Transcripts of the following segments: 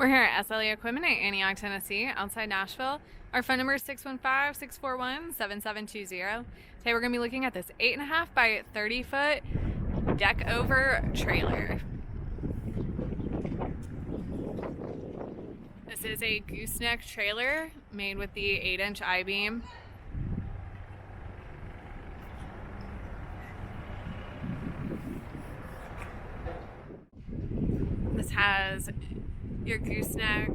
We're here at SLE Equipment in Antioch, Tennessee, outside Nashville. Our phone number is 615-641-7720. Today we're going to be looking at this 8.5 by 30 foot Deckover trailer. This is a gooseneck trailer made with the 8-inch I-beam. This has your gooseneck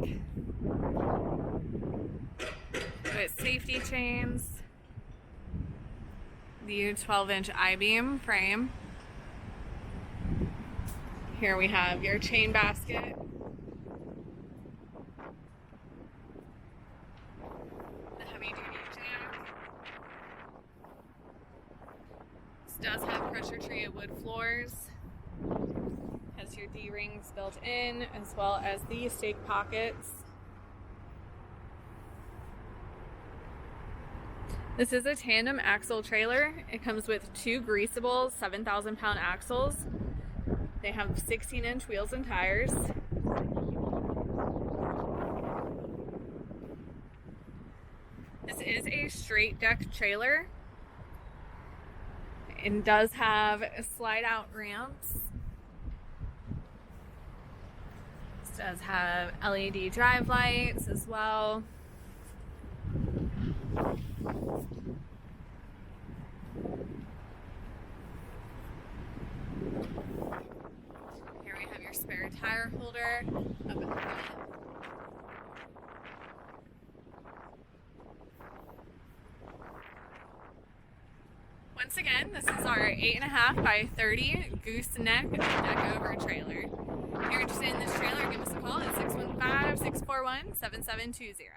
with safety chains, the 12-inch I-beam frame. Here we have your chain basket, the heavy-duty jack. This does have pressure-treated wood floors. Has your D-rings built in, as well as the stake pockets. This is a tandem axle trailer. It comes with two Greaseable 7,000-pound axles. They have 16-inch wheels and tires. This is a straight deck trailer. It does have slide-out ramps. Does have LED drive lights as well. Here we have your spare tire holder up at the front. Once again, this is our 8.5 by 30 Gooseneck Deckover trailer. If you're interested in this trailer, give us a call at 615-641-7720.